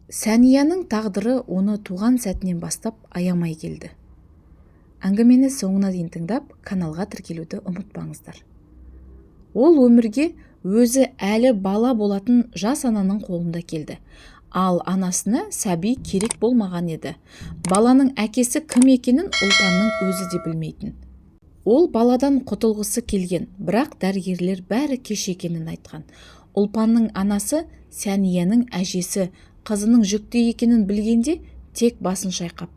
Сәнияның тағдыры оны туған сәтінен бастап аямай келді. Әңгімені соңына дейін тыңдап, каналға тіркелуді ұмытпаңыздар. Ол өмірге өзі әлі бала болатын жас ананың қолында келді. Ал анасына сәби керек болмаған еді. Баланың әкесі кім екенін Ұлпанның өзі де білмейтін. Ол баладан құтылғысы келген, бірақ дәрігерлер бәрі кеш екенін айтқан. Ұлпанның анасы Сәнияның әжесі қызының жүкті екенін білгенде тек басын шайқап,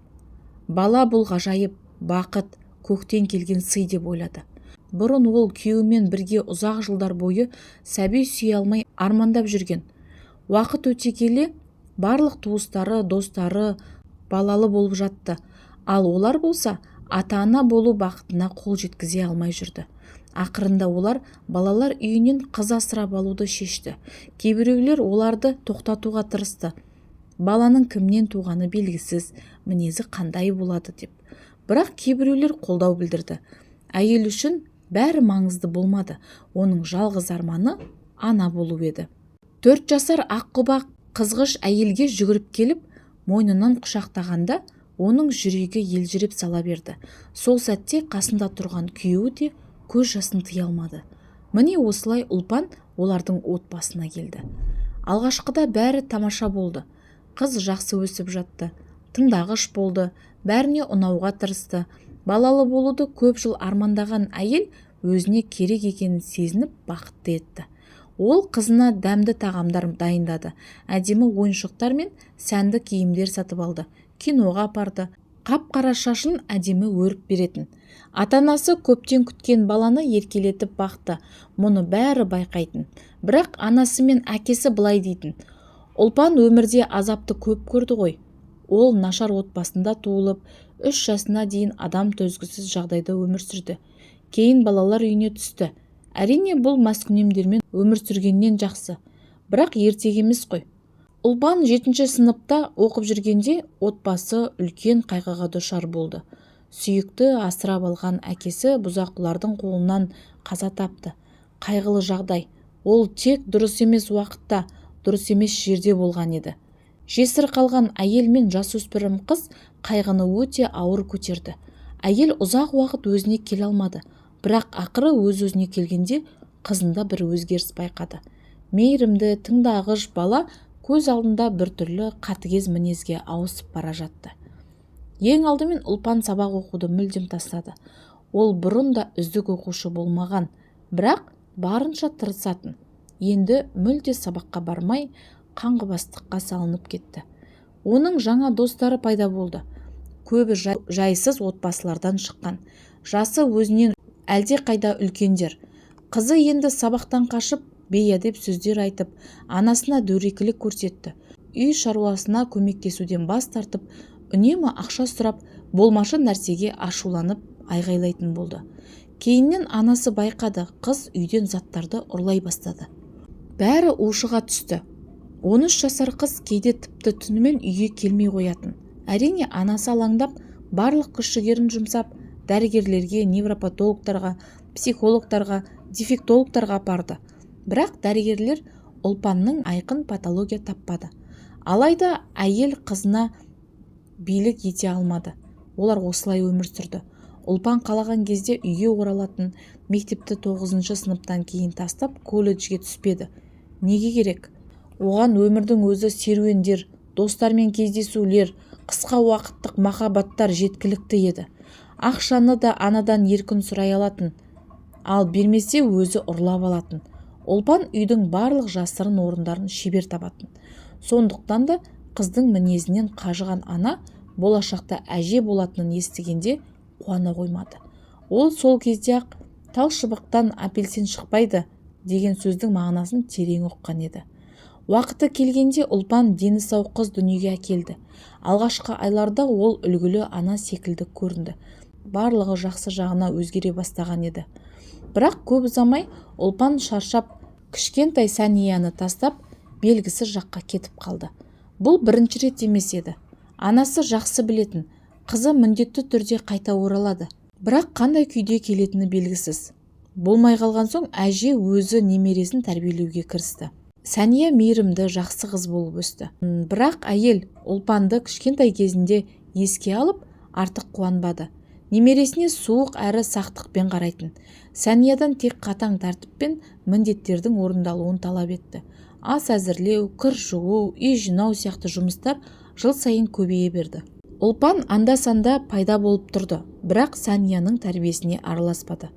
бала бұл ғажайып, бақыт, көктен келген сый деп ойлады. Бұрын ол күйеуімен бірге ұзақ жылдар бойы сәби сүйе алмай армандап жүрген. Уақыт өте келе барлық туыстары, достары балалы болып жатты. Ал олар болса ата-ана болу бақытына қол жеткізе алмай жүрді. Ақырында олар балалар үйінен қыз асырап алуды шешті. Кейбіреулер оларды тоқтатуға тырысты. Баланың кімнен туғаны белгісіз, мінезі қандай болады деп. Бірақ кейбіреулер қолдау білдірді. Әйел үшін бәрі маңызды болмады. Оның жалғыз арманы ана болу еді. 4 жасар аққұба қызғыш әйелге жүгіріп келіп, мойнынан құшақтағанда оның жүрегі елжіреп сала берді. Сол сәтте қасында тұрған күйеуі де көз жасын тыя алмады. Міне осылай Ұлпан олардың отбасына келді. Алғашқыда бәрі тамаша болды. Қыз жақсы өсіп жатты, тыңдағыш болды, бәріне ұнауға тырысты. Балалы болуды көп жыл армандаған әйел өзіне керек екенін сезініп бақытты етті. Ол қызына дәмді тағамдар дайындады, әдемі ойыншықтар мен сәнді киімдер сатып алды, киноға апарды, қап-қара шашын әдемі өріп беретін. Ата-анасы көптен күткен баланы еркелетіп бақты, мұны бәрі байқайтын. Бірақ анасы мен әкесі былай дейтін: Ұлпан өмірде азапты көп көрді ғой. Ол нашар отбасында туылып, 3 жасына дейін адам төзгісіз жағдайда өмір сүрді. Кейін балалар үйіне түсті. Әрине бұл маскүнемдермен өмір сүргеннен жақсы. Бірақ ертек емес қой. Ұлпан 7-ші сыныпта оқып жүргенде отбасы үлкен қайғыға душар болды. Сүйікті асырап алған әкесі бұзақылардың қолынан қаза тапты. Қайғылы жағдай. Ол тек дұрыс емес уақытта, дұрыс емес жерде болған еді. Жесір қалған әйел мен жасөспірім қыз қайғыны өте ауыр көтерді. Әйел ұзақ уақыт өзіне келе алмады. Бірақ ақыры өз-өзіне келгенде қызында бір өзгеріс байқады. Мейірімді, тыңдағыш бала көз алдында біртүрлі қатыгез мінезге ауысып бара жатты. Ең алдымен Ұлпан сабақ оқуды мүлдем тастады. Ол бұрын да үздік оқушы болмаған, бірақ барынша тырысатын. Енді мүлде сабаққа бармай, қаңғыбастыққа салынып кетті. Оның жаңа достары пайда болды. Көбі жайсыз отбасылардан шыққан. Жасы өзінен әлде қайда үлкендер. Қызы енді сабақтан қашып, бейәдеп сөздер айтып, анасына дөрекілік көрсетті. Үй шаруасына көмектесуден бас тартып, үнемі ақша сұрап, болмашы нәрсеге ашуланып, айғайлайтын болды. Кейіннен анасы байқады, қыз үйден заттарды ұрлай бастады. Бәрі ушыға түсті. 13 жасар қыз кейде тіпті түнімен үйге келмей қоятын. Әрине анасы алаңдап, барлық күш-жігерін жұмсап, дәрігерлерге, невропатологтарға, психологтарға, дефектологтарға апарды. Бірақ дәрігерлер Ұлпанның айқын патология таппады. Алайда әйел қызына билік ете алмады. Олар осылай өмір сүрді. Ұлпан қалаған кезде үйге оралатын, мектепті 9-шы сыныптан кейін тастап, колледжге түспеді. Неге керек? Оған өмірдің өзі серуендер, достармен кездесулер, қысқа уақыттық махаббаттар жеткілікті еді. Ақшаны да анадан еркін сұрай алатын, ал бермесе өзі ұрлап алатын. Ұлпан үйдің барлық жасырын орындарын шебер табатын. Сондықтан да қыздың мінезінен қажыған ана болашақта әже болатынын естігенде қуана қоймады. Ол сол кезде-ақ тал шыбықтан апельсин шықпайды деген сөздің мағынасын терең ұққан еді. Уақыты келгенде Ұлпан дені сау қыз дүниеге әкелді. Алғашқы айларда ол үлгілі ана секілді көрінді. Барлығы жақсы жағына өзгере бастаған еді. Бірақ көп ұзамай Ұлпан шаршап, кішкентай Сәнияны тастап, белгісіз жаққа кетіп қалды. Бұл бірінші рет емес еді. Анасы жақсы білетін, қызы міндетті түрде қайта оралады. Бірақ қандай күйде келетіні белгісіз. Болмай қалған соң әже өзі немересін тәрбиелеуге кірісті. Сәния мейірімді, жақсы қыз болып өсті. Бірақ әйел Ұлпанды кішкентай кезінде еске алып, артық қуанбады. Немересіне суық әрі сақтықпен қарайтын. Сәниядан тек қатаң тәртіппен міндеттердің орындалуын талап етті. Ас әзірлеу, кір жуу, үй жинау сияқты жұмыстар жыл сайын көбейе берді. Ұлпан анда-санда пайда болып тұрды, бірақ Сәнияның тәрбиесіне араласпады.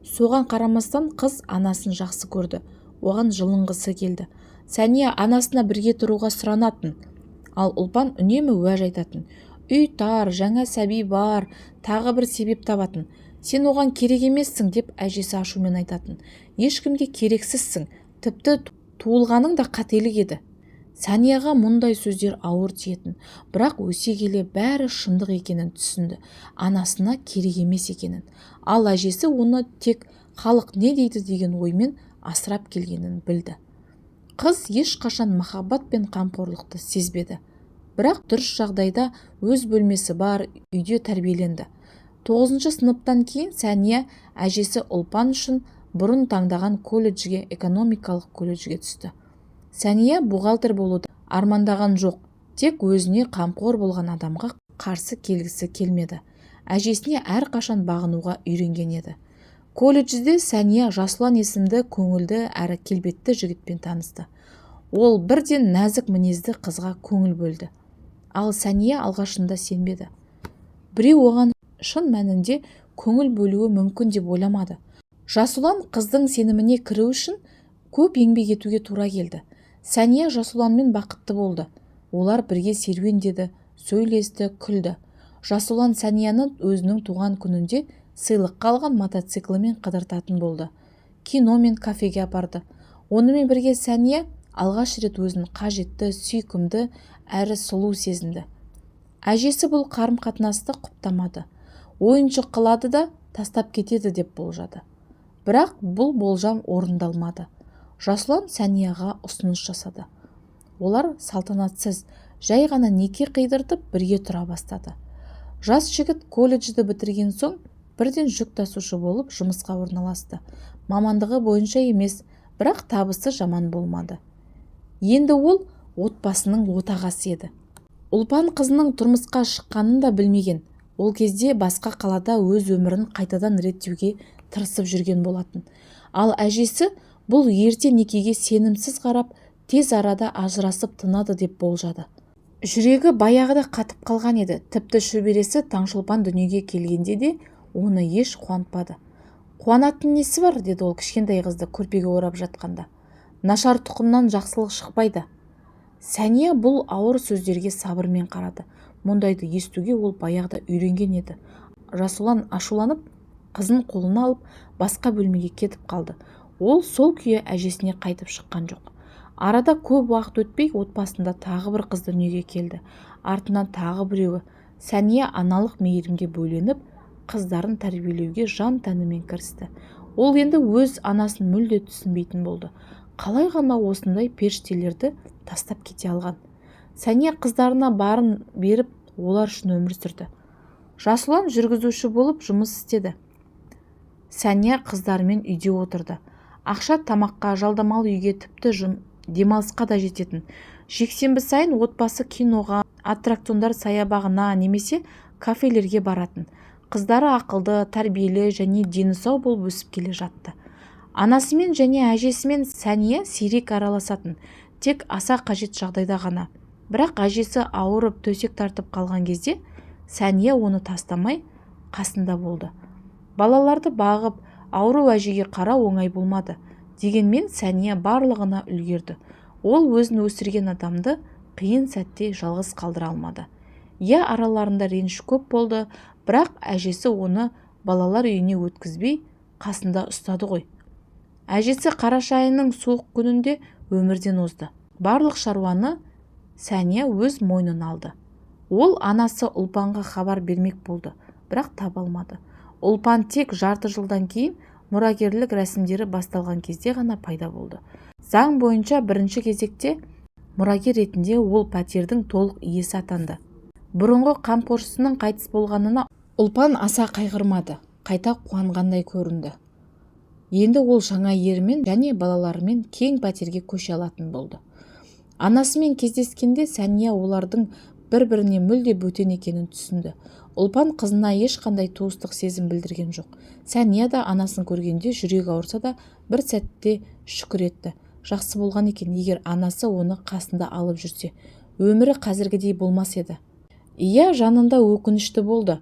Соған қарамастан қыз анасын жақсы көрді, оған жылынғысы келді. Сәния анасына бірге тұруға сұранатын, ал Ұлпан үнемі уәж айтатын. Үй тар, жаңа сәби бар, тағы бір себеп табатын. Сен оған керек емессің деп әжесі ашумен айтатын. Ешкімге керексізсің, тіпті туылғаның да қателік еді. Сәнияға мұндай сөздер ауыр тиетін, бірақ өсе келе бәрі шындық екенін түсінді, анасына керек емес екенін. Ал әжесі оны тек халық не дейді деген оймен асырап келгенін білді. Қыз ешқашан махаббат пен қамқорлықты сезбеді. Бірақ дұрыс жағдайда өз бөлмесі бар үйде тәрбиеленді. 9 сыныптан кейін Сәния әжесі Ұлпан үшін бұрын таңдаған колледжге, экономикалық колледжге түсті. Сәния бухгалтер болуды армандаған жоқ, тек өзіне қамқор болған адамға қарсы келгісі келмеді. Әжесіне әрқашан бағынуға үйренген еді. Колледжде Сәния Жасұлан есімді көңілді әрі келбетті жігітпен танысты. Ол бірден нәзік мінезді қызға көңіл бөлді. Ал Сәния алғашында сенбеді. Біреу оған шын мәнінде көңіл бөлуі мүмкін деп ойламады. Жасұлан қыздың сеніміне кіру үшін көп еңбек етуге тура келді. Сәния Жасұланмен бақытты болды. Олар бірге серуендеді, сөйлесті, күлді. Жасұлан Сәнияны өзінің туған күнінде сыйлыққа алған мотоциклімен қыдыртатын болды. Кино мен кафеге апарды. Онымен бірге Сәния алғаш рет өзін қажетті, сүйкімді әрі сұлу сезінді. Әжесі бұл қарым-қатынасты құптамады. Ойыншық қылады да тастап кетеді деп болжады. Бірақ бұл болжам орындалмады. Жасұлан Сәнияға ұсыныс жасады. Олар салтанатсыз, жай ғана неке қидыртып бірге тұра бастады. Жас жігіт колледжді бітірген соң бірден жүк тасушы болып жұмысқа орналасты. Мамандығы бойынша емес, бірақ табысы жаман болмады. Енді ол отбасының отағасы еді. Ұлпан қызының тұрмысқа шыққанын да білмеген. Ол кезде басқа қалада өз өмірін қайтадан реттеуге тырысып жүрген болатын. Ал әжесі бұл ерте некеге сенімсіз қарап, тез арада ажырасып тынады деп болжады. Жүрегі баяғыда қатып қалған еді. Тіпті шөбересі Таңшолпан дүниеге келгенде де оны еш қуантпады. Қуанатын несі бар, деді ол кішкентай қызды көрпеге орап жатқанда. Нашар тұқымнан жақсылық шықпайды. Сәния бұл ауыр сөздерге сабырмен қарады. Мұндайды естуге ол баяғыда үйренген еді. Жасұлан ашуланып, қызын қолына алып, басқа бөлмеге кетіп қалды. Ол сол күйі әжесіне қайтып шыққан жоқ. Арада көп уақыт өтпей отбасында тағы бір қыз дүниеге келді. Артынан тағы біреуі. Сәния аналық мейірімге бөленіп, қыздарын тәрбиелеуге жан тәнімен кірісті. Ол енді өз анасын мүлде түсінбейтін болды. Қалай ғана осындай періштелерді тастап кете алған? Сәния қыздарына барын беріп, олар үшін өмір сүрді. Жасұлан жүргізуші болып жұмыс істеді. Сәния қыздарымен үйде отырды. Ақша тамаққа, жалдамалы үйге, тіпті демалысқа да жететін. Жексенбі сайын отбасы киноға, аттракциондар саябағына немесе кафелерге баратын. Қыздары ақылды, тәрбиелі және дені сау болып өсіп келе жатты. Анасымен және әжесімен Сәния сирек араласатын, тек аса қажет жағдайда ғана. Бірақ әжесі ауырып төсек тартып қалған кезде Сәния оны тастамай қасында болды. Балаларды бағып, ауру әжеге қарау оңай болмады. Дегенмен Сәния барлығына үлгерді. Ол өзін өсірген адамды қиын сәтте жалғыз қалдыра алмады. Араларында реніш көп болды, бірақ әжесі оны балалар үйіне өткізбей қасында ұстады ғой. Әжесі қараша айының суық күнінде өмірден озды. Барлық шаруаны Сәния өз мойнына алды. Ол анасы Ұлпанға хабар бермек болды, бірақ таба алмады. Ұлпан тек жарты жылдан кейін мұрагерлік рәсімдері басталған кезде ғана пайда болды. Заң бойынша бірінші кезекте мұрагер ретінде ол пәтердің толық иесі атанды. Бұрынғы қамқоршысының қайтыс болғанына Ұлпан аса қайғырмады, қайта қуанғандай көрінді. Енді ол жаңа ерімен және балаларымен кең пәтерге көше алатын болды. Анасымен кездескенде Сәния олардың бір-біріне мүлде бөтен екенін түсінді. Ұлпан қызына ешқандай туыстық сезім білдірген жоқ. Сәния да анасын көргенде жүрегі ауырса да бір сәтте шүкір етті. Жақсы болған екен, егер анасы оны қасында алып жүрсе, өмірі қазіргідей болмас еді. Иә, жанында өкінішті болды,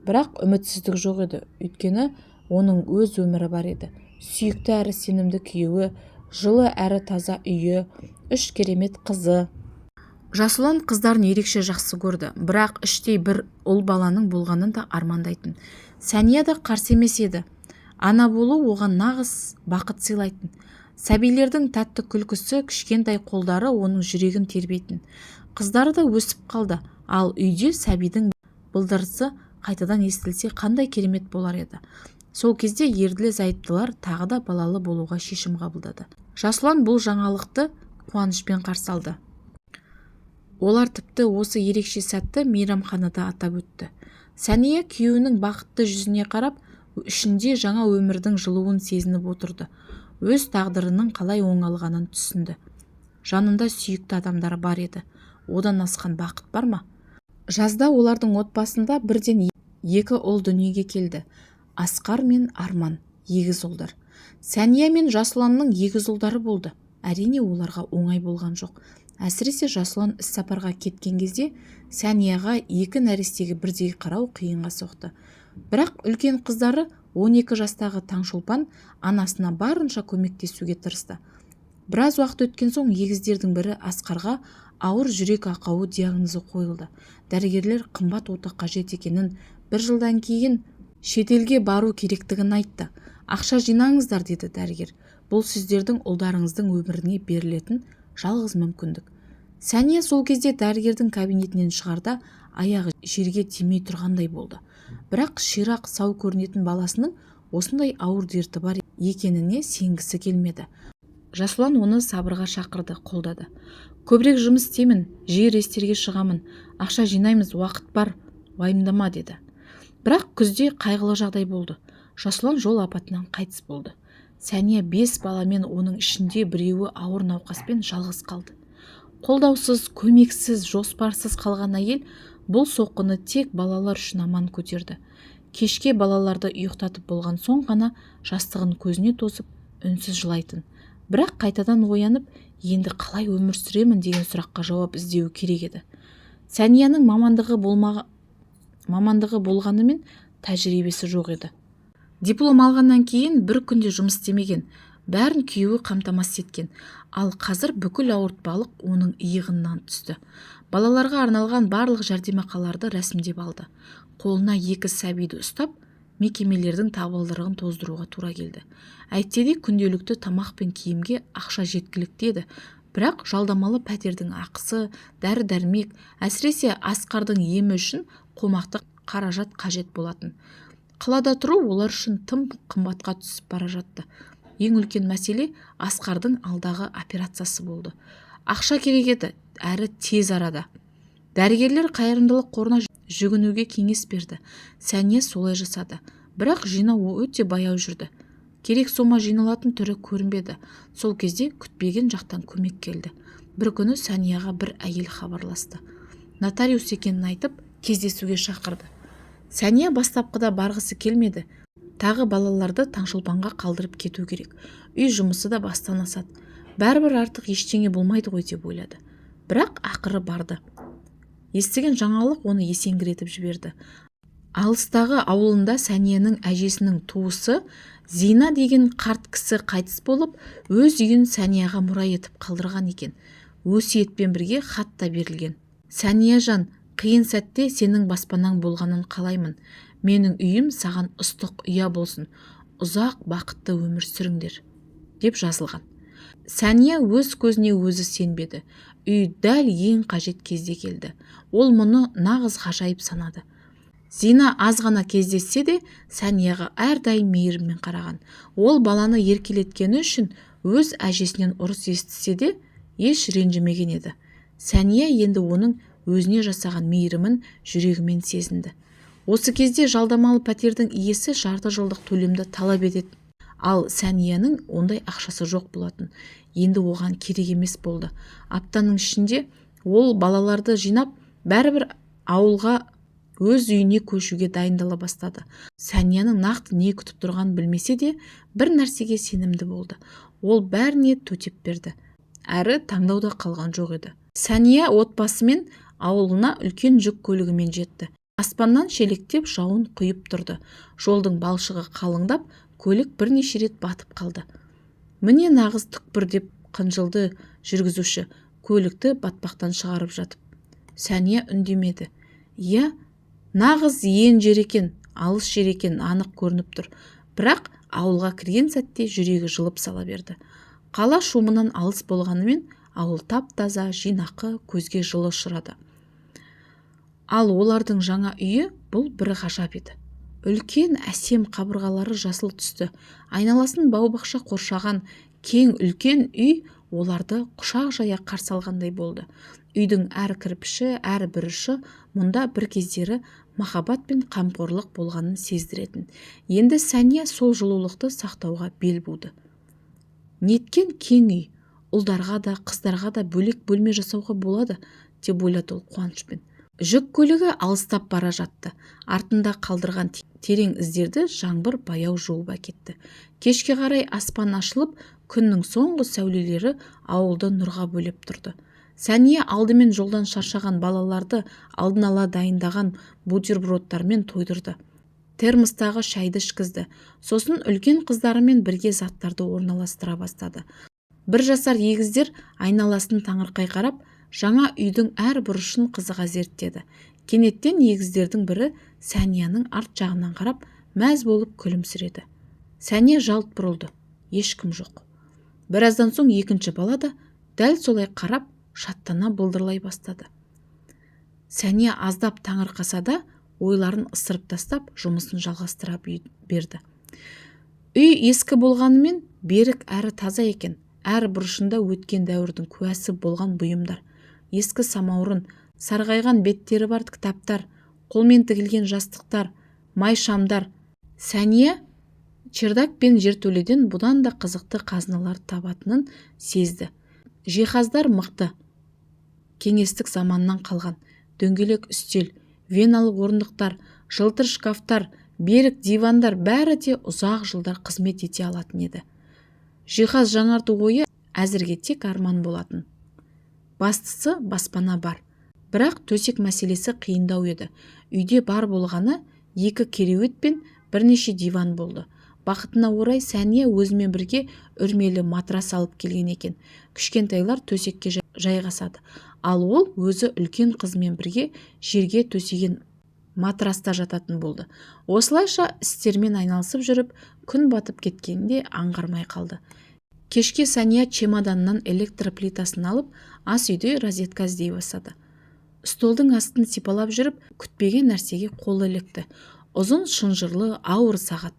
бірақ үмітсіздік жоқ еді. Өйткені оның өз өмірі бар еді. Сүйікті әрі сенімді күйеуі, жылы әрі таза үйі, 3 керемет қызы. Жасұлан қыздарын ерекше жақсы көрді, бірақ іштей бір ұл баланың болғанын да армандайтын. Сәния да қарсы емес еді. Ана болу оған нағыз бақыт сыйлайтын. Сәбилердің тәтті күлкісі, кішкентай қолдары оның жүрегін тербейтін. Қыздары да өсіп қалды, ал үйде сәбидің былдырысы қайтадан естілсе қандай керемет болар еді. Сол кезде ерлі-зайыптылар тағы да балалы болуға шешім қабылдады. Жасұлан бұл жаңалықты қуанышпен қарсы алды. Олар тіпті осы ерекше сәтті мейрамханада атап өтті. Сәния күйеуінің бақытты жүзіне қарап, ішінде жаңа өмірдің жылуын сезініп отырды. Өз тағдырының қалай оңалғанын түсінді. Жанында сүйікті адамдары бар еді. Одан асқан бақыт бар ма? Жазда олардың отбасында бірден 2 ұл дүниеге келді. Асқар мен Арман, егіз ұлдар. Сәния мен Жасұланның егіз ұлдары болды. Әрине оларға оңай болған жоқ. Әсіресе Жасұлан іссапарға кеткен кезде Сәнияға 2 нәрестеге бірдей қарау қиынға соқты. Бірақ үлкен қыздары 12 жастағы Таңшолпан анасына барынша көмектесуге тырысты. Біраз уақыт өткен соң егіздердің бірі Асқарға ауыр жүрек ақауы диагнозы қойылды. Дәрігерлер қымбат ота қажет екенін, 1 жылдан кейін шетелге бару керектігін айтты. Ақша жинаңыздар, деді дәрігер. Бұл сіздердің ұлдарыңыздың өміріне берілетін жалғыз мүмкіндік. Сәния сол кезде дәрігердің кабинетінен шығарда аяғы жерге тимей тұрғандай болды. Бірақ ширақ сау көрінетін баласының осындай ауыр дерті бар екеніне сенгісі келмеді. Жасұлан оны сабырға шақырды, қолдады. Көбірек жұмыс істеймін, жиі рейстерге шығамын, ақша жинаймыз, уақыт бар, уайымдама, деді. Бірақ күзде қайғылы жағдай болды. Жасұлан жол апатынан қайтыс болды. Сәния 5 баламен, оның ішінде біреуі ауыр науқаспен жалғыз қалды. Қолдаусыз, көмексіз, жоспарсыз қалған әйел бұл соққыны тек балалар үшін аман көтерді. Кешке балаларды ұйықтатып болған соң ғана жастығын көзіне тосып, үнсіз жылайтын. Бірақ қайтадан оянып, енді қалай өмір сүремін деген сұраққа жауап іздеу керек еді. Сәнияның мамандығы болғанымен тәжірибесі жоқ еді. Диплом алғаннан кейін бір күнде жұмыс істемеген, бәрін күйеуі қамтамасыз еткен, ал қазір бүкіл ауыртпалық оның иығынан түсті. Балаларға арналған барлық жәрдемақыларды рәсімдеп алды. Қолына 2 сәбиді ұстап, мекемелердің табалдырығын тоздыруға тура келді. Әйтсе де күнделікті тамақ пен киімге ақша жеткілікті еді. Бірақ жалдамалы пәтердің ақысы, дәрі-дәрмек, әсіресе Асқардың емі үшін қомақты қаражат қажет болатын. Қалада тұру олар үшін тым қымбатқа түсіп бара жатты. Ең үлкен мәселе Асқардың алдағы операциясы болды. Ақша керек еді, әрі тез арада. Дәрігерлер қайырымдылық қорына жүгінуге кеңес берді. Сәния солай жасады. Бірақ жинау өте баяу жүрді. Керек сома жиналатын түрі көрінбеді. Сол кезде күтпеген жақтан көмек келді. Бір күні Сәнияға бір әйел хабарласты. Нотариус екенін айтып, кездесуге шақырды. Сәния бастапқыда барғысы келмеді. Тағы балаларды Таңшолпанға қалдырып кету керек. Үй жұмысы да бастан асады. Бәрібір артық ештеңе болмайды ғой деп ойлады. Бірақ ақыры барды. Естіген жаңалық оны есеңгіретіп жіберді. Алыстағы ауылында Сәнияның әжесінің туысы Зина деген қарт кісі қайтыс болып, өз үйін Сәнияға мұра етіп қалдырған екен. Өсиетпен бірге хат та берілген. Сәния жан, қиын сәтте сенің баспанаң болғанын қалаймын. Менің үйім саған ыстық ұя болсын. Ұзақ бақытты өмір сүріңдер, деп жазылған. Сәния өз көзіне өзі сенбеді. Үй дәл ең қажет кезде келді. Ол мұны нағыз ғажайып санады. Зина аз ғана кездессе де Сәнияға әрдайым мейіріммен қараған. Ол баланы еркелеткені үшін өз әжесінен ұрыс естісе де еш ренжімеген еді. Сәния енді оның өзіне жасаған мейірімін жүрегімен сезінді. Осы кезде жалдамалы пәтердің иесі жарты жылдық төлемді талап етеді. Ал Сәнияның ондай ақшасы жоқ болатын. Енді оған керек емес болды. Аптаның ішінде ол балаларды жинап, бәрібір ауылға өз үйіне көшуге дайындала бастады. Сәнияның нақты не күтіп тұрғанын білмесе де, бір нәрсеге сенімді болды. Ол бәріне төтеп берді. Әрі таңдауда қалған жоқ еді. Сәния отбасымен ауылына үлкен жүк көлігімен жетті. Аспаннан шелектеп жауын құйып тұрды. Жолдың балшығы қалыңдап, көлік бірнеше рет батып қалды. Міне нағыз түкпір деп қынжылды жүргізуші, көлікті батпақтан шығарып жатып. Сәния үндемеді. Иә, нағыз ен жер екен, алыс жер екен, анық көрініп тұр. Бірақ ауылға кірген сәтте жүрегі жылып сала берді. Қала шумынан алыс болғанымен, ауыл тап-таза, жинақы, көзге жылы ұшырады. Ал олардың жаңа үйі бұл бір ғажап еді. Үлкен әсем қабырғалары жасыл түсті. Айналасын бау-бақша қоршаған кең үлкен үй оларды құшақ жая қарсы алғандай болды. Үйдің әр кірпіші, әр бүріші мұнда бір кездері махаббат пен қамқорлық болғанын сездіретін. Енді Сәния сол жылулықты сақтауға бел буды. Неткен кең үй, ұлдарға да, қыздарға да бөлек бөлме жасауға болады, деп ойлады ол қуанышпен. Жүк көлігі алыстап бара жатты. Артында қалдырған терең іздерді жаңбыр баяу жуып әкетті. Кешке қарай аспан ашылып, күннің соңғы сәулелері ауылды нұрға бөлеп тұрды. Сәния алдымен жолдан шаршаған балаларды алдын ала дайындаған бутербродтармен тойдырды. Термостағы шайды ішкізді. Сосын үлкен қыздарымен бірге заттарды орналастыра бастады. 1 жасар егіздер айналасын таңырқай қарап, жаңа үйдің әр бұрышын қызыға зерттеді. Кенеттен егіздердің бірі Сәнияның арт жағынан қарап, мәз болып күлімсіреді. Сәния жалт бұрылды. Ешкім жоқ. Біраздан соң екінші бала да дәл солай қарап, шаттана былдырлай бастады. Сәния аздап таңырқаса да, ойларын ысырып тастап, жұмысын жалғастыра берді. Үй ескі болғанымен, берік әрі таза екен. Әр бұрышында өткен дәуірдің куәсі болған бұйымдар. Ескі самаурын, сарғайған беттері бар кітаптар, қолмен тігілген жастықтар, май шамдар. Сәния чердак пен жертөледен бұдан да қызықты қазыналар табатынын сезді. Жиһаздар мықты. Кеңестік заманнан қалған дөңгелек үстел, веналық орындықтар, жылтыр шкафтар, берік дивандар бәрі де ұзақ жылдар қызмет ете алатын еді. Жиһаз жаңарту ойы әзірге тек арман болатын. Бастысы баспана бар. Бірақ төсек мәселесі қиындау еді. Үйде бар болғаны 2 кереует пен бірнеше диван болды. Бақытына орай Сәния өзімен бірге үрмелі матрас алып келген екен. Кішкентайлар төсекке жайғасады. Ал ол өзі үлкен қызымен бірге жерге төсеген матраста жататын болды. Осылайша істермен айналысып жүріп, күн батып кеткенде аңғармай қалды. Кешке Сәния чемоданнан электроплитасын алып, ас үйде розетка іздей бастады. Столдың астын сипалап жүріп, күтпеген нәрсеге қолы ілікті. Ұзын шынжырлы ауыр сағат.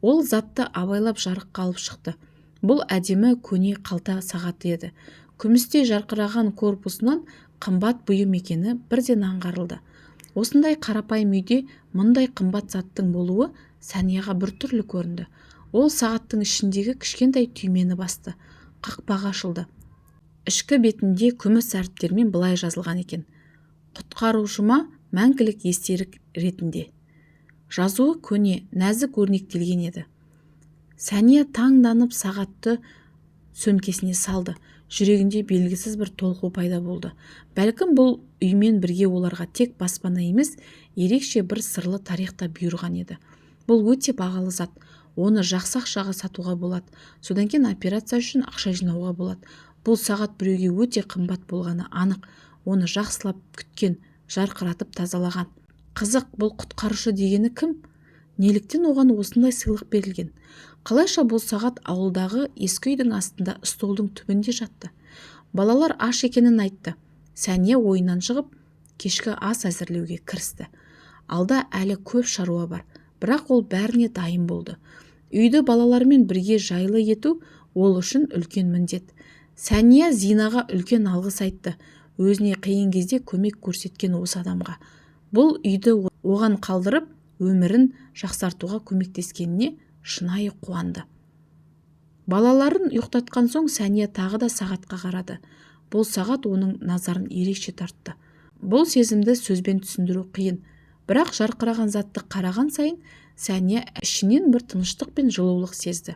Ол затты абайлап жарыққа алып шықты. Бұл әдемі көне қалта сағаты еді. Күмістей жарқыраған корпусынан қымбат бұйым екені бірден аңғарылды. Осындай қарапайым үйде мұндай қымбат заттың болуы Сәнияға біртүрлі көрінді. Ол сағаттың ішіндегі кішкентай түймені басты. Қақпағы ашылды. Ішкі бетінде күміс әріптермен былай жазылған екен: құтқарушыма мәңгілік естелік ретінде. Жазуы көне, нәзік өрнектелген еді. Сәния таңданып сағатты сөмкесіне салды. Жүрегінде белгісіз бір толқу пайда болды. Бәлкім бұл үймен бірге оларға тек баспана емес, ерекше бір сырлы тарихта бұйырған еді. Бұл өте бағалы зат. Оны жақсы ақшаға сатуға болады. Содан кейін операция үшін ақша жинауға болады. Бұл сағат біреуге өте қымбат болғаны анық. Оны жақсылап күткен, жарқыратып тазалаған. Қызық, бұл құтқарушы дегені кім? Неліктен оған осындай сыйлық берілген? Қалайша бұл сағат ауылдағы ескі үйдің астында столдың түбінде жатты. Балалар аш екенін айтты. Сәния ойынан шығып, кешкі ас әзірлеуге кірісті. Алда әлі көп шаруа бар, бірақ ол бәріне дайын болды. Үйді балалармен бірге жайлы ету ол үшін үлкен міндет. Сәния Зинаға үлкен алғыс айтты. Өзіне қиын кезде көмек көрсеткен осы адамға. Бұл үйді оған қалдырып, өмірін жақсартуға көмектескеніне шынайы қуанды. Балаларын ұйықтатқан соң Сәния тағы да сағатқа қарады. Бұл сағат оның назарын ерекше тартты. Бұл сезімді сөзбен түсіндіру қиын, бірақ жарқыраған затты қараған сайын Сәния ішінен бір тыныштық пен жылулық сезді.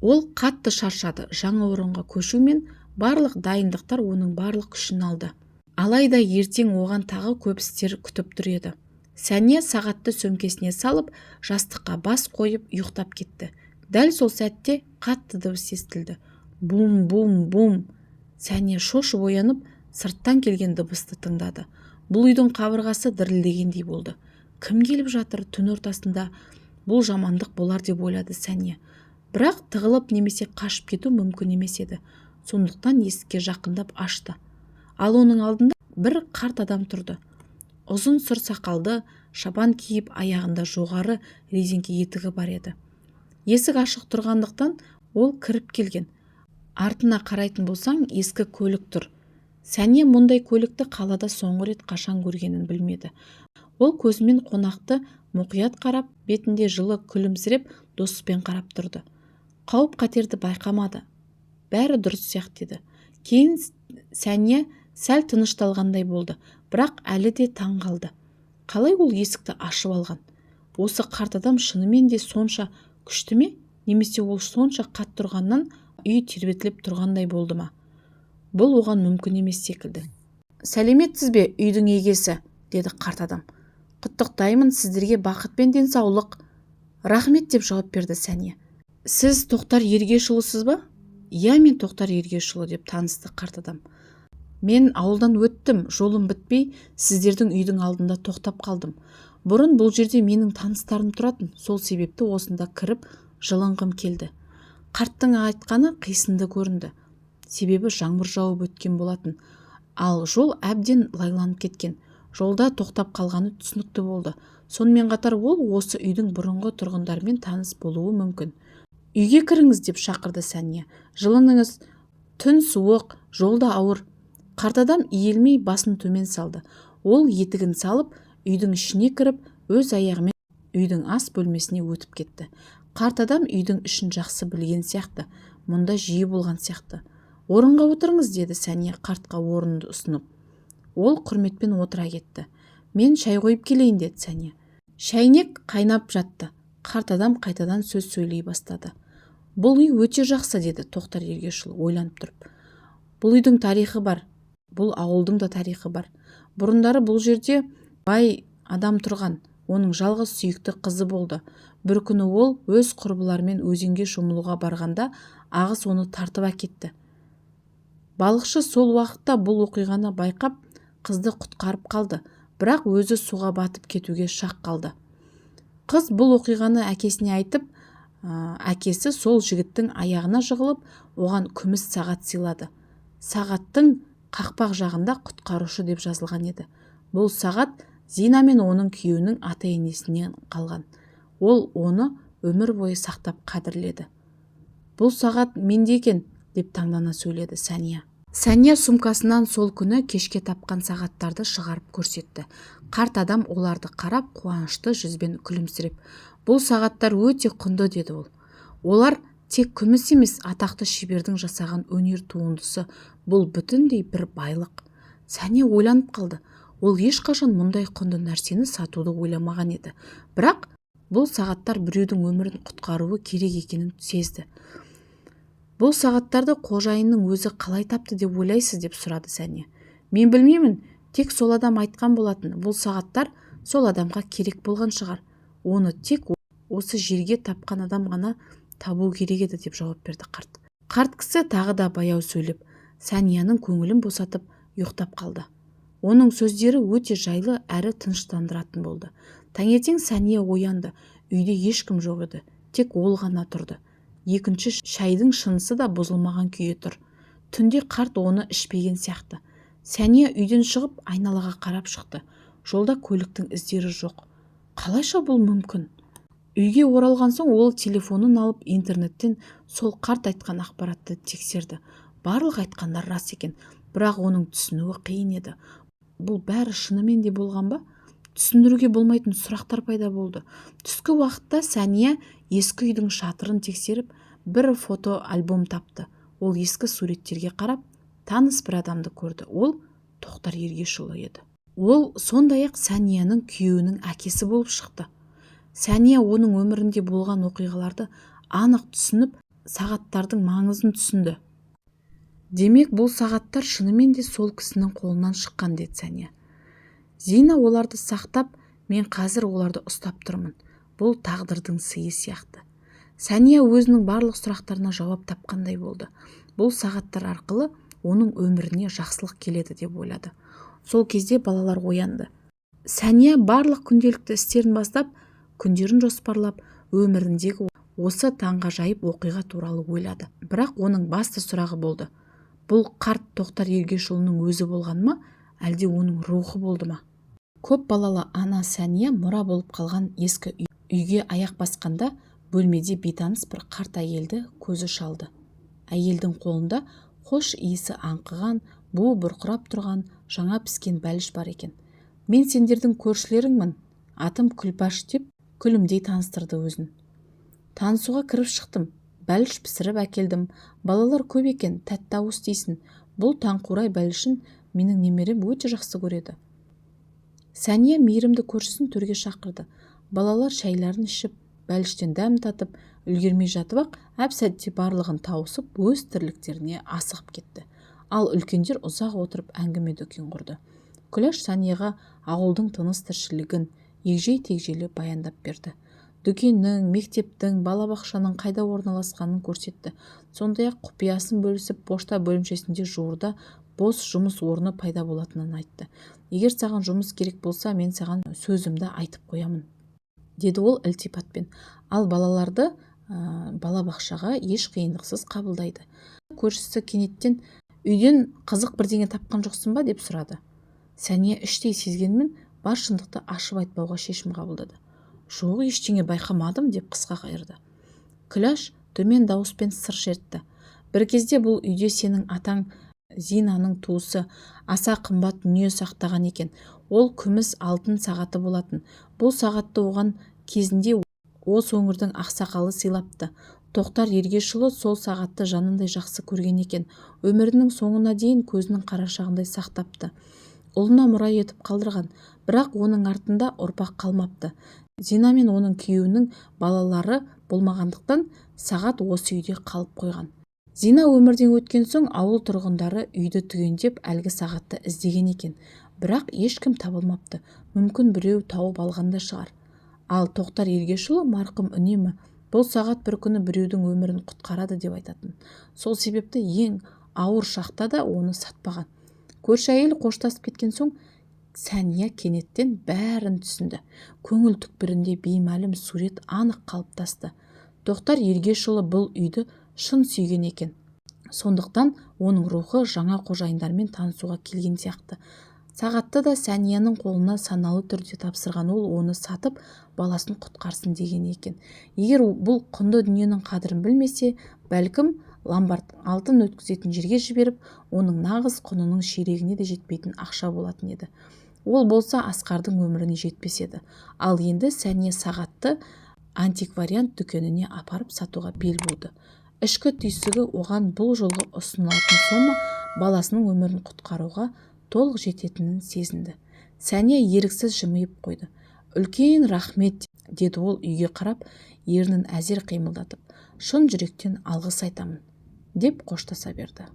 Ол қатты шаршады. Жаңа орынға көшумен барлық дайындықтар оның барлық күшін алды. Алайда ертең оған тағы көп істер күтіп тұр еді. Сәния сағатты сөмкесіне салып, жастыққа бас қойып ұйықтап кетті. Дәл сол сәтте қатты дыбыс естілді. Бум-бум-бум. Сәния шошып оянып, сырттан келген дыбысты тыңдады. Бұл үйдің қабырғасы дірілдегендей болды. Кім келіп жатыр түн ортасында? Бұл жамандық болар деп ойлады Сәния. Бірақ тығылып немесе қашып кету мүмкін емес еді. Сондықтан есікке жақындап ашты. Ал оның алдында бір қарт адам тұрды. Ұзын сұр сақалды, шапан киіп, аяғында жоғары резеңке етігі бар еді. Есік ашық тұрғандықтан ол кіріп келген. Артына қарайтын болсаң, ескі көлік тұр. Сәния мұндай көлікті қалада соңғы рет қашан көргенін білмеді. Ол көзімен қонақты мұқият қарап, бетінде жылы күлімсіреп, доспен қарап тұрды. Қауіп қатерді байқамады. Бәрі дұрыс сияқты еді. Кейін Сәния сәл тынышталғандай болды, бірақ әлі де таң қалды. Қалай ол есікті ашып алған? Осы қарт адам шынымен де сонша күшті ме? Немесе ол сонша қат тұрғаннан үй тербетіліп тұрғандай болды ма? Бұл оған мүмкін емес секілді. Сәлеметсіз бе, үйдің егесі? Деді қарт адам. Құттықтаймын, сіздерге бақыт пен денсаулық. Рахмет, деп жауап берді Сәния. Сіз Тоқтар Ергешұлысыз ба? Иә, мен Тоқтар Ергешұлы, деп танысты қарт адам. Мен ауылдан өттім, жолым бітпей, сіздердің үйдің алдында тоқтап қалдым. Бұрын бұл жерде менің таныстарым тұратын, сол себепті осында кіріп жылынғым келді. Қарттың айтқаны қисынды көрінді. Себебі жаңбыр жауып өткен болатын, ал жол әбден лайланып кеткен. Жолда тоқтап қалғаны түсінікті болды. Сонымен қатар ол осы үйдің бұрынғы тұрғындарымен таныс болуы мүмкін. Үйге кіріңіз, деп шақырды Сәния. Жылыныңыз, түн суық, жолда ауыр. Қарт адам иілмей басын төмен салды. Ол етігін салып, үйдің ішіне кіріп, өз аяғымен үйдің ас бөлмесіне өтіп кетті. Қарт адам үйдің ішін жақсы білген сияқты, мұнда жиі болған сияқты. Орынға отырыңыз, деді Сәния қартқа орынды ұсынып. Ол құрметпен отыра кетті. Мен шай қойып келейін, деді Сәния. Шәйнек қайнап жатты. Қарт адам қайтадан сөз сөйлей бастады. Бұл үй өте жақсы, деді Тоқтар Ергешұлы ойланып тұрып. Бұл үйдің тарихы бар. Бұл ауылдың да тарихы бар. Бұрындары бұл жерде бай адам тұрған. Оның жалғыз сүйікті қызы болды. Бір күні ол өз құрбыларымен өзенге шомылуға барғанда ағыс оны тартып әкетті. Балықшы сол уақытта бұл оқиғаны байқап, қызды құтқарып қалды, бірақ өзі суға батып кетуге шақ қалды. Қыз бұл оқиғаны әкесіне айтып, әкесі сол жігіттің аяғына жығылып, оған күміс сағат сыйлады. Сағаттың қақпақ жағында құтқарушы деп жазылған еді. Бұл сағат Зина мен оның күйеуінің ата-енесінен қалған. Ол оны өмір бойы сақтап қадірледі. Бұл сағат менде екен, деп таңдана сөйледі Сәния. Сәния сумкасынан сол күні кешке тапқан сағаттарды шығарып көрсетті. Қарт адам оларды қарап, қуанышты жүзбен күлімсіреп, бұл сағаттар өте құнды, деді ол. Олар тек күміс емес, атақты шебердің жасаған өнер туындысы. Бұл бүтіндей бір байлық. Сәния ойланып қалды. Ол ешқашан мұндай құнды нәрсені сатуды ойламаған еді. Бірақ бұл сағаттар біреудің өмірін құтқаруы керек екенін сезді. Бұл сағаттарды қожайынның өзі қалай тапты деп ойлайсыз, деп сұрады Сәния. Мен білмеймін, тек сол адам айтқан болатын. Бұл сағаттар сол адамға керек болған шығар. Оны тек осы жерге тапқан адам ғана табу керек еді, деп жауап берді қарт. Қарт кісі тағы да баяу сөйлеп, Сәнияның көңілін босатып ұйықтап қалды. Оның сөздері өте жайлы әрі тыныштандыратын болды. Таңертең Сәния оянды. Үйде ешкім жоқ еді, тек ол ғана тұрды. Екінші шайдың шынысы да бұзылмаған күйі тұр. Түнде қарт оны ішпеген сияқты. Сәния үйден шығып айналаға қарап шықты. Жолда көліктің іздері жоқ. Қалайша бұл мүмкін? Үйге оралған соң ол телефонын алып интернеттен сол қарт айтқан ақпаратты тексерді. Барлық айтқандар рас екен, бірақ оның түсінуі қиын еді. Бұл бәрі шынымен де болған ба? Түсіндіруге болмайтын сұрақтар пайда болды. Түскі уақытта Сәния ескі үйдің шатырын тексеріп бір фото альбом тапты. Ол ескі суреттерге қарап таныс бір адамды көрді. Ол Тоқтар Ергешұлы еді. Ол сондай-ақ Сәнияның күйеуінің әкесі болып шықты. Сәния оның өмірінде болған оқиғаларды анық түсініп, сағаттардың маңызын түсінді. Демек, бұл сағаттар шынымен де сол кісінің қолынан шыққан, деді Сәния. Зина оларды сақтап, мен қазір оларды ұстап тұрмын. Бұл тағдырдың сыйы сияқты. Сәния өзінің барлық сұрақтарына жауап тапқандай болды. Бұл сағаттар арқылы оның өміріне жақсылық келеді деп ойлады. Сол кезде балалар оянды. Сәния барлық күнделікті істерін бастап, күндерін жоспарлап, өміріндегі осы таңғажайып оқиға туралы ойлады. Бірақ оның басты сұрағы болды. Бұл қарт Тоқтар Ергешұлының өзі болған ма, әлде оның рухы болды ма? Көп балалы ана Сәния мұра болып қалған ескі үйге аяқ басқанда, бөлмеде бейтаныс бір қарт әйелді көзі шалды. Әйелдің қолында хош иісі аңқыған, буы бұрқырап тұрған жаңа піскен бәліш бар екен. Мен сендердің көршілеріңмін, атым Күлпаш, деп күлімдей таныстырды өзін. Танысуға кіріп шықтым, бәліш пісіріп әкелдім, балалар көп екен, тәтті ауыз дейсін. Бұл таңқурай бәлішін менің немерем өте жақсы көреді. Сәния мейірімді көршісін төрге шақырды. Балалар шайларын ішіп, бәліштен дәм татып, үлгермей жатып-ақ, әп-сәтте барлығын тауысып, өз тірліктеріне асығып кетті. Ал үлкендер ұзақ отырып әңгіме-дүкен құрды. Күләш Сәнияға ауылдың тыныс тіршілігін егжей-тегжейлі баяндап берді. Дүкеннің, мектептің, балабақшаның қайда орналасқанын көрсетті. Сондай-ақ құпиясын бөлісіп, пошта бөлімшесінде жуырда бос жұмыс орны пайда болатынын айтты. Егер саған жұмыс керек болса, мен саған сөзімді айтып қоямын, деді ол ілтипатпен. Ал балаларды балабақшаға еш қиындықсыз қабылдайды. Көршісі кенеттен, үйден қызық бірдеңе тапқан жоқсың ба, деп сұрады. Сәния іштей сезгенмен бар шындықты ашып айтпауға шешім қабылдады. Жоқ, ештеңе байқамадым, деп қысқа қайырды. Күләш төмен дауыспен сыр шертті. Бір кезде бұл үйде сенің атаң Зинаның туысы аса қымбат дүние сақтаған екен. Ол күміс алтын сағаты болатын. Бұл сағатты оған кезінде осы өңірдің ақсақалы сыйлапты. Тоқтар Ергешұлы сол сағатты жанындай жақсы көрген екен. Өмірінің соңына дейін көзінің қарашығындай сақтапты. Ұлына мұра етіп қалдырған, бірақ оның артында ұрпақ қалмапты. Зина мен оның күйеуінің балалары болмағандықтан сағат осы үйде қалып қойған. Зина өмірден өткен соң ауыл тұрғындары үйді түгендеп әлгі сағатты іздеген екен. Бірақ ешкім табылмапты. Мүмкін біреу тауып алғанда шығар. Ал Тоқтар Ергешұлы марқұм үнемі бұл сағат бір күні біреудің өмірін құтқарады деп айтатын. Сол себепті ең ауыр шақта да оны сатпаған. Көрші әйел қоштасып кеткен соң Сәния кенеттен бәрін түсінді. Көңіл түкпірінде беймәлім сурет анық қалыптасты. Тоқтар Ергешұлы бұл үйді шын сүйген екен. Сондықтан оның рухы жаңа қожайындармен танысуға келген сияқты. Сағатты да Сәнияның қолына саналы түрде тапсырған. Ол оны сатып, баласын құтқарсын деген екен. Егер бұл құнды дүниенің қадірін білмесе, бәлкім ломбард алтын өткізетін жерге жіберіп, оның нағыз құнының ширегіне де жетпейтін ақша болатын еді. Ол болса Асқардың өміріне жетпес еді. Ал енді Сәния сағатты антиквариант дүкеніне апарып сатуға бел буды. Ішкі түйсігі оған бұл жолғы ұсынылатын сома баласының өмірін құтқаруға толық жететінін сезінді. Сәния еріксіз жымиып қойды. Үлкен рахмет, деді ол үйге қарап, ернін әзер қимылдатып. Шын жүректен алғыс айтамын, деп қоштаса берді.